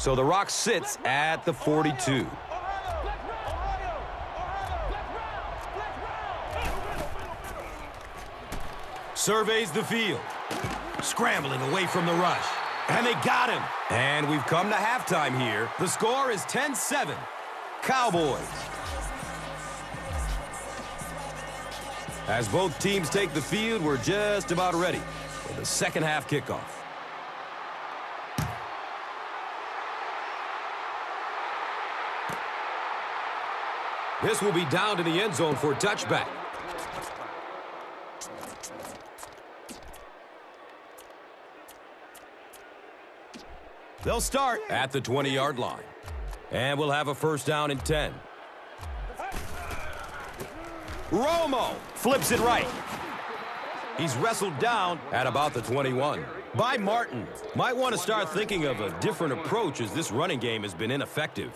So the rock sits at the 42. Surveys the field. Scrambling away from the rush. And they got him. And we've come to halftime here. The score is 10-7. Cowboys. As both teams take the field, we're just about ready for the second half kickoff. This will be down to the end zone for a touchback. They'll start at the 20-yard line. And we'll have a first down and 10. Romo flips it right. He's wrestled down at about the 21. By Martin. Might want to start thinking of a different approach as this running game has been ineffective.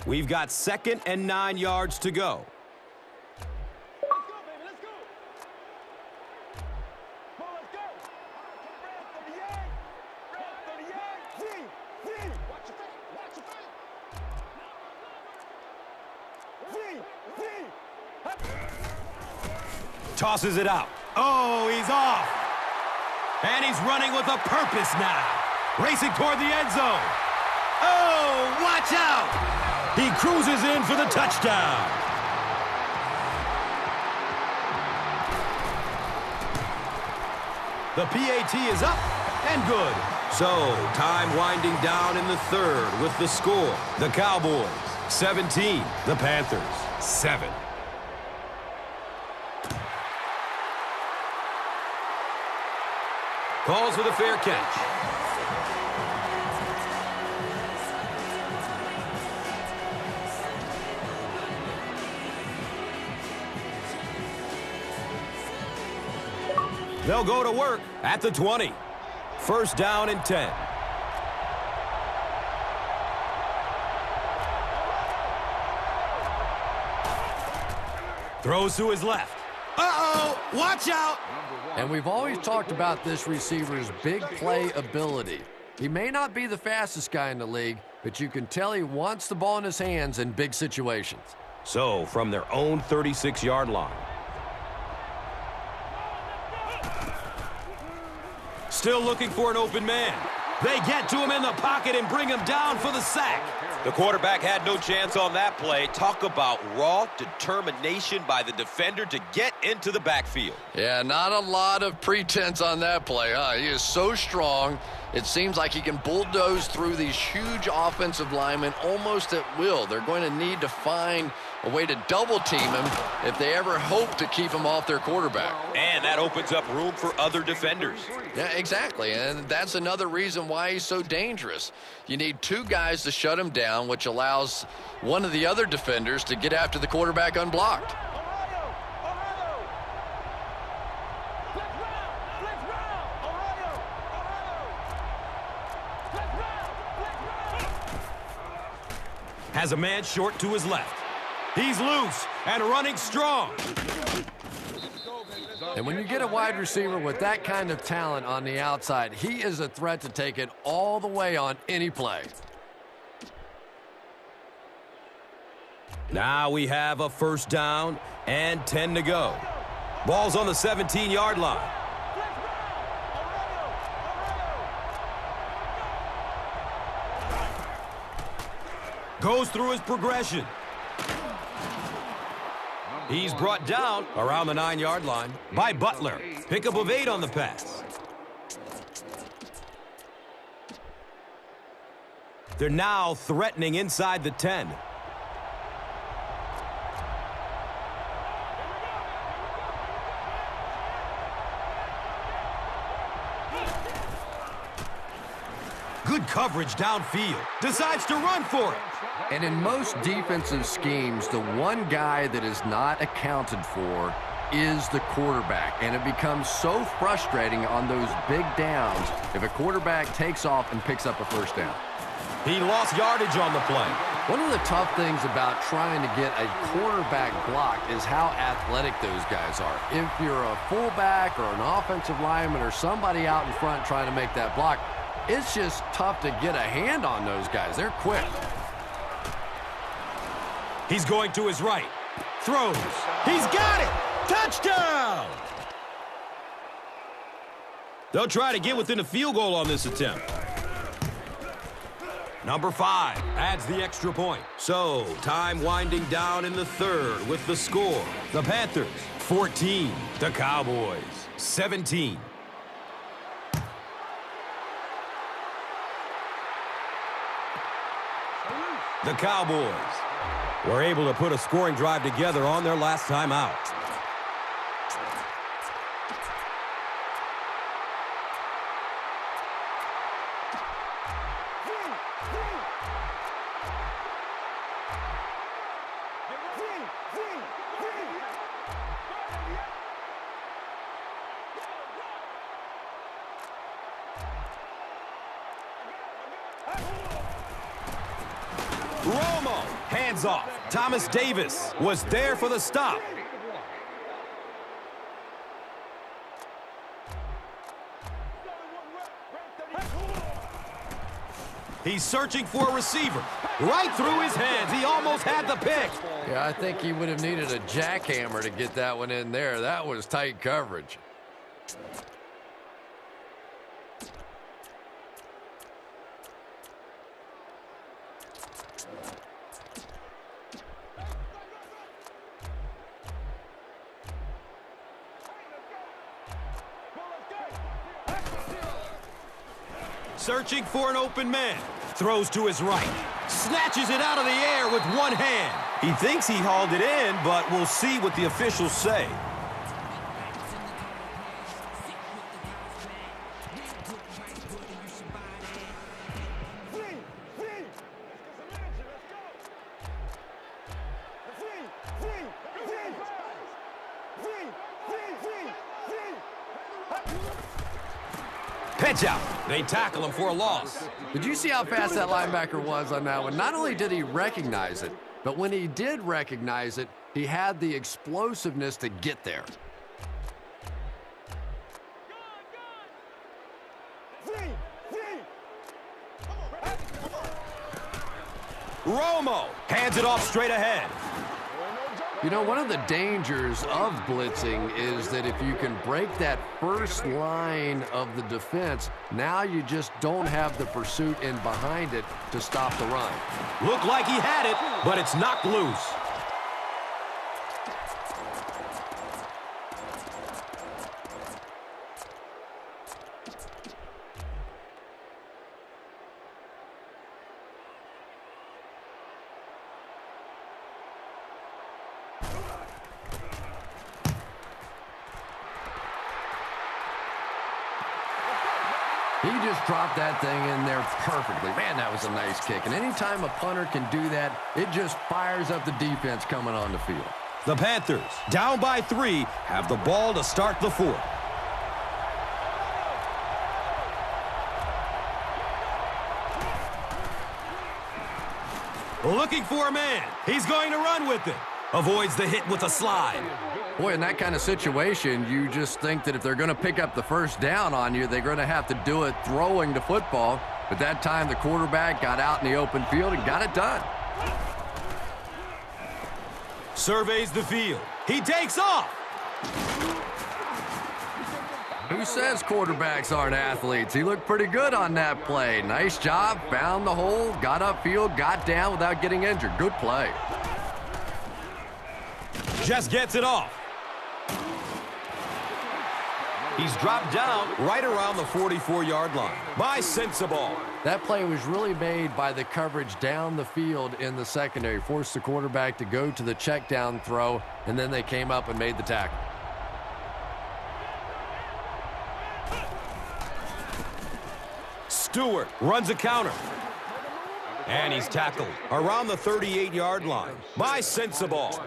We've got 2nd and 9 yards to go. Tosses it out. Oh, he's off. And he's running with a purpose now. Racing toward the end zone. Oh, watch out. He cruises in for the touchdown. The PAT is up and good. So, time winding down in the third with the score. The Cowboys, 17. The Panthers, 7. Calls for the fair catch. They'll go to work at the 20. First down and 10. Throws to his left. Uh-oh! Watch out! And we've always talked about this receiver's big play ability. He may not be the fastest guy in the league, but you can tell he wants the ball in his hands in big situations. So, from their own 36-yard line. Still looking for an open man. They get to him in the pocket and bring him down for the sack. The quarterback had no chance on that play. Talk about raw determination by the defender to get into the backfield. Yeah, not a lot of pretense on that play, huh? He is so strong, it seems like he can bulldoze through these huge offensive linemen almost at will. They're going to need to find a way to double-team him if they ever hope to keep him off their quarterback. And that opens up room for other defenders. Yeah, exactly, and that's another reason why he's so dangerous. You need two guys to shut him down, which allows one of the other defenders to get after the quarterback unblocked. Has a man short to his left. He's loose and running strong. And when you get a wide receiver with that kind of talent on the outside, he is a threat to take it all the way on any play. Now we have a first down and 10 to go. Ball's on the 17-yard line. Goes through his progression. He's brought down around the 9-yard line by Butler. Pickup of 8 on the pass. They're now threatening inside the 10. Good coverage downfield. Decides to run for it. And in most defensive schemes, the one guy that is not accounted for is the quarterback. And it becomes so frustrating on those big downs if a quarterback takes off and picks up a first down. He lost yardage on the play. One of the tough things about trying to get a quarterback blocked is how athletic those guys are. If you're a fullback or an offensive lineman or somebody out in front trying to make that block, It's just tough to get a hand on those guys. They're quick. He's going to his right. Throws. He's got it! Touchdown! They'll try to get within a field goal on this attempt. Number 5 adds the extra point. So, time winding down in the third with the score. The Panthers, 14. The Cowboys, 17. The Cowboys were able to put a scoring drive together on their last time out. Romo, hands off. Thomas Davis was there for the stop. He's searching for a receiver. Right through his hands. He almost had the pick. Yeah, I think he would have needed a jackhammer to get that one in there. That was tight coverage. Searching for an open man. Throws to his right. Snatches it out of the air with one hand. He thinks he hauled it in, but we'll see what the officials say. Pitch out. They tackle him for a loss. Did you see how fast that linebacker was on that one? Not only did he recognize it, but when he did recognize it, he had the explosiveness to get there. Romo hands it off straight ahead. You know, one of the dangers of blitzing is that if you can break that first line of the defense, now you just don't have the pursuit in behind it to stop the run. Looked like he had it, but it's knocked loose. He just dropped that thing in there perfectly. Man, that was a nice kick. And anytime a punter can do that, it just fires up the defense coming on the field. The Panthers, down by 3, have the ball to start the fourth. Looking for a man. He's going to run with it. Avoids the hit with a slide. Boy, in that kind of situation, you just think that if they're going to pick up the first down on you, they're going to have to do it throwing the football. But that time, the quarterback got out in the open field and got it done. Surveys the field. He takes off. Who says quarterbacks aren't athletes? He looked pretty good on that play. Nice job, found the hole, got upfield, got down without getting injured. Good play. Just gets it off. He's dropped down right around the 44-yard line by Sensabaugh. That play was really made by the coverage down the field in the secondary. Forced the quarterback to go to the check down throw, and then they came up and made the tackle. Stewart runs a counter. And he's tackled around the 38-yard line by Sensabaugh.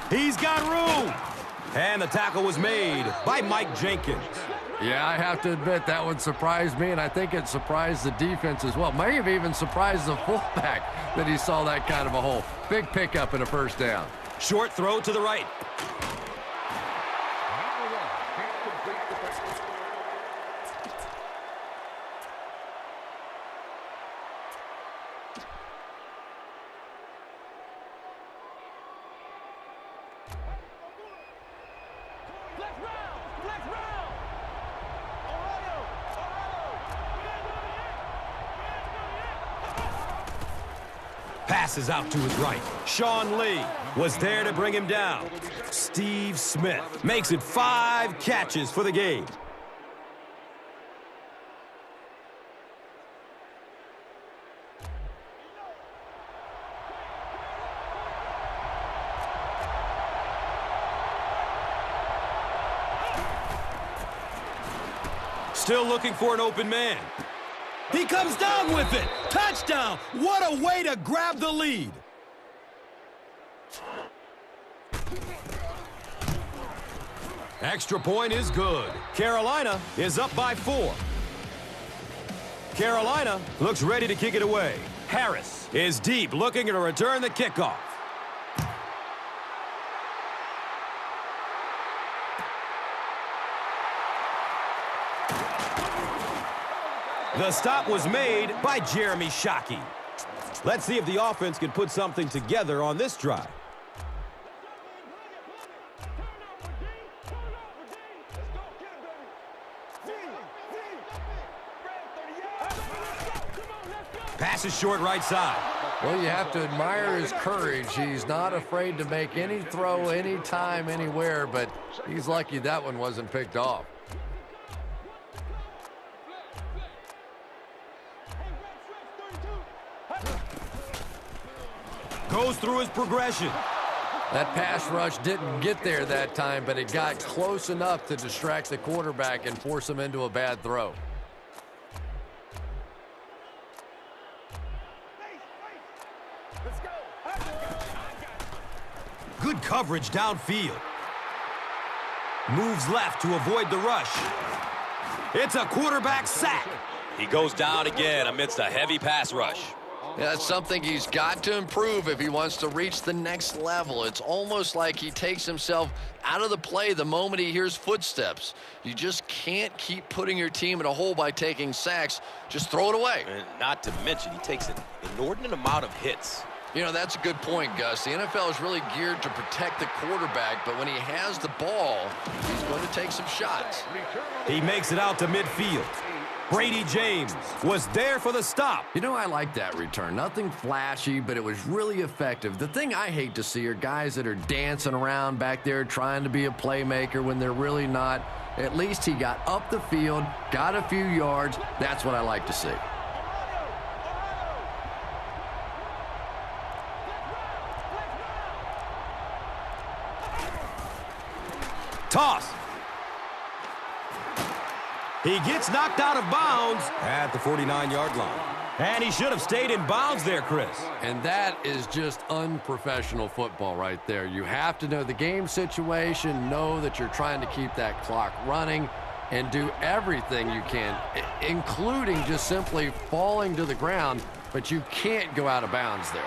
He's got room. And the tackle was made by Mike Jenkins. Yeah, I have to admit that one surprised me, and I think it surprised the defense as well. May have even surprised the fullback that he saw that kind of a hole. Big pickup and a first down. Short throw to the right. Passes out to his right. Sean Lee was there to bring him down. Steve Smith makes it 5 catches for the game. Still looking for an open man. He comes down with it. Touchdown. What a way to grab the lead. Extra point is good. Carolina is up by 4. Carolina looks ready to kick it away. Harris is deep, looking to return the kickoff. The stop was made by Jeremy Shockey. Let's see if the offense can put something together on this drive. Pass is short right side. Well, you have to admire his courage. He's not afraid to make any throw, anytime, anywhere, but he's lucky that one wasn't picked off. Goes through his progression. That pass rush didn't get there that time, but it got close enough to distract the quarterback and force him into a bad throw. Good coverage downfield. Moves left to avoid the rush. It's a quarterback sack. He goes down again amidst a heavy pass rush. Yeah, that's something he's got to improve if he wants to reach the next level. It's almost like he takes himself out of the play the moment he hears footsteps. You just can't keep putting your team in a hole by taking sacks. Just throw it away. And not to mention, he takes an inordinate amount of hits. You know, that's a good point, Gus. The NFL is really geared to protect the quarterback, but when he has the ball, he's going to take some shots. He makes it out to midfield. Brady James was there for the stop. You know, I like that return. Nothing flashy, but it was really effective. The thing I hate to see are guys that are dancing around back there trying to be a playmaker when they're really not. At least he got up the field, got a few yards. That's what I like to see. Toss. He gets knocked out of bounds at the 49-yard line. And he should have stayed in bounds there, Chris. And that is just unprofessional football right there. You have to know the game situation, know that you're trying to keep that clock running, and do everything you can, including just simply falling to the ground, but you can't go out of bounds there.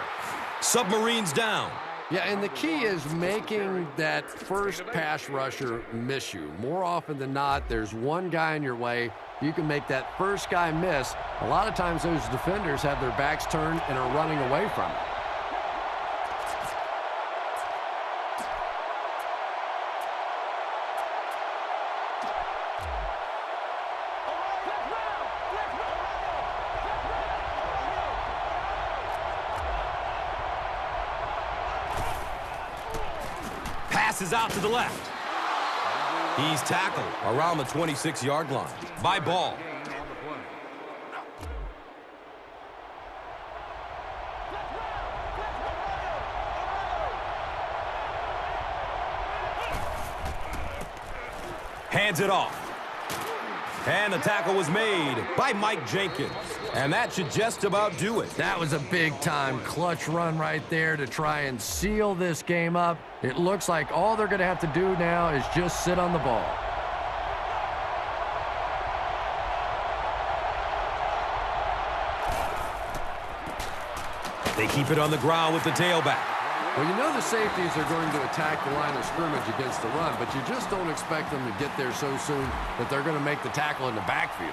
Submarines down. Yeah, and the key is making that first pass rusher miss you. More often than not, there's one guy in your way. You can make that first guy miss. A lot of times those defenders have their backs turned and are running away from it. Passes out to the left. He's tackled around the 26-yard line by Ball. Hands it off. And the tackle was made by Mike Jenkins. And that should just about do it. That was a big-time clutch run right there to try and seal this game up. It looks like all they're going to have to do now is just sit on the ball. They keep it on the ground with the tailback. Well, you know the safeties are going to attack the line of scrimmage against the run, but you just don't expect them to get there so soon that they're going to make the tackle in the backfield.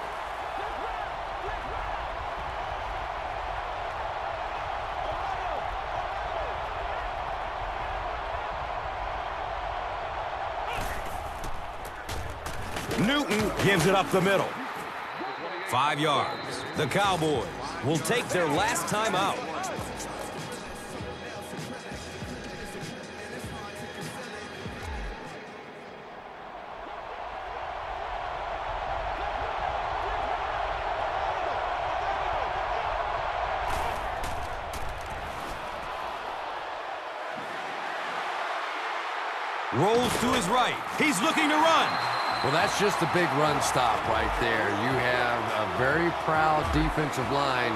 Newton gives it up the middle. 5 yards. The Cowboys will take their last time out. Rolls to his right. He's looking to run. Well, that's just a big run stop right there. You have a very proud defensive line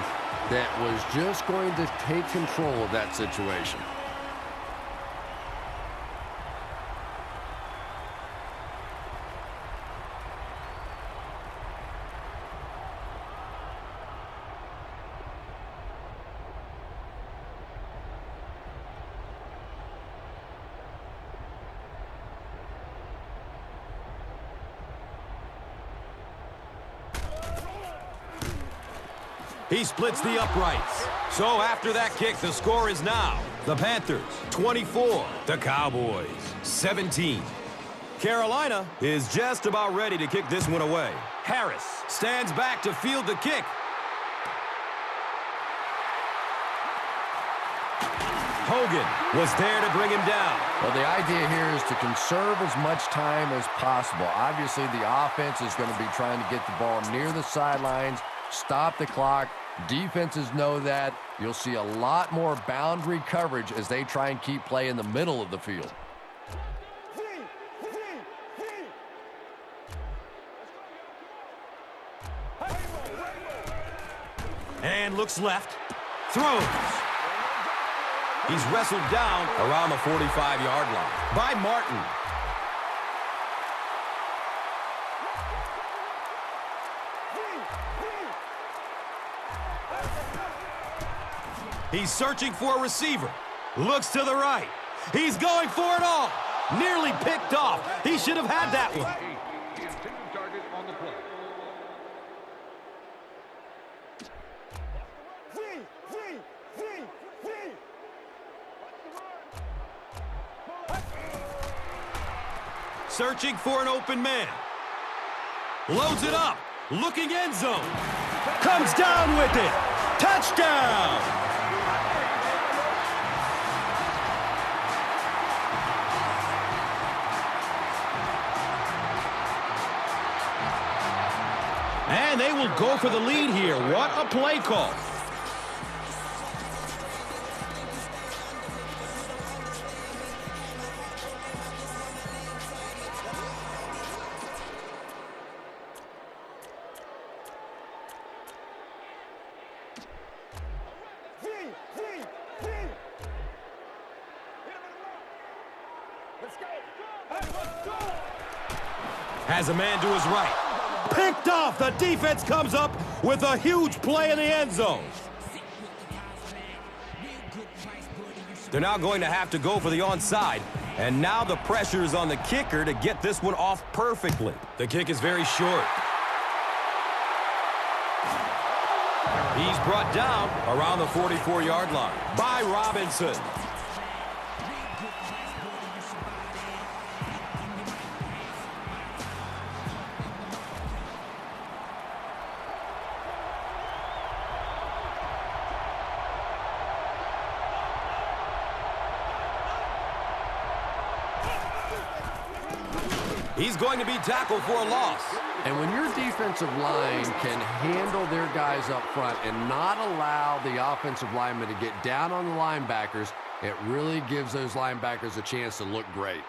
that was just going to take control of that situation. He splits the uprights. So after that kick, the score is now the Panthers 24, the Cowboys 17. Carolina is just about ready to kick this one away. Harris stands back to field the kick. Hogan was there to bring him down. Well, the idea here is to conserve as much time as possible. Obviously, the offense is going to be trying to get the ball near the sidelines, stop the clock. Defenses know that. You'll see a lot more boundary coverage as they try and keep play in the middle of the field. And looks left. Throws. He's wrestled down around the 45-yard line by Martin. He's searching for a receiver. Looks to the right. He's going for it all. Nearly picked off. He should have had that one. Searching for an open man. Loads it up. Looking end zone. Comes down with it. Touchdown! And they will go for the lead here. What a play call. Has a man to his right. Picked off. The defense comes up with a huge play in the end zone. They're now going to have to go for the onside. And now the pressure is on the kicker to get this one off perfectly. The kick is very short. He's brought down around the 44-yard line by Robinson. He's going to be tackled for a loss. And when your defensive line can handle their guys up front and not allow the offensive linemen to get down on the linebackers, it really gives those linebackers a chance to look great.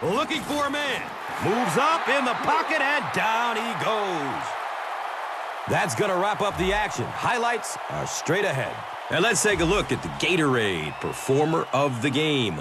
Looking for a man. Moves up in the pocket and down he goes. That's going to wrap up the action. Highlights are straight ahead. And let's take a look at the Gatorade Performer of the Game.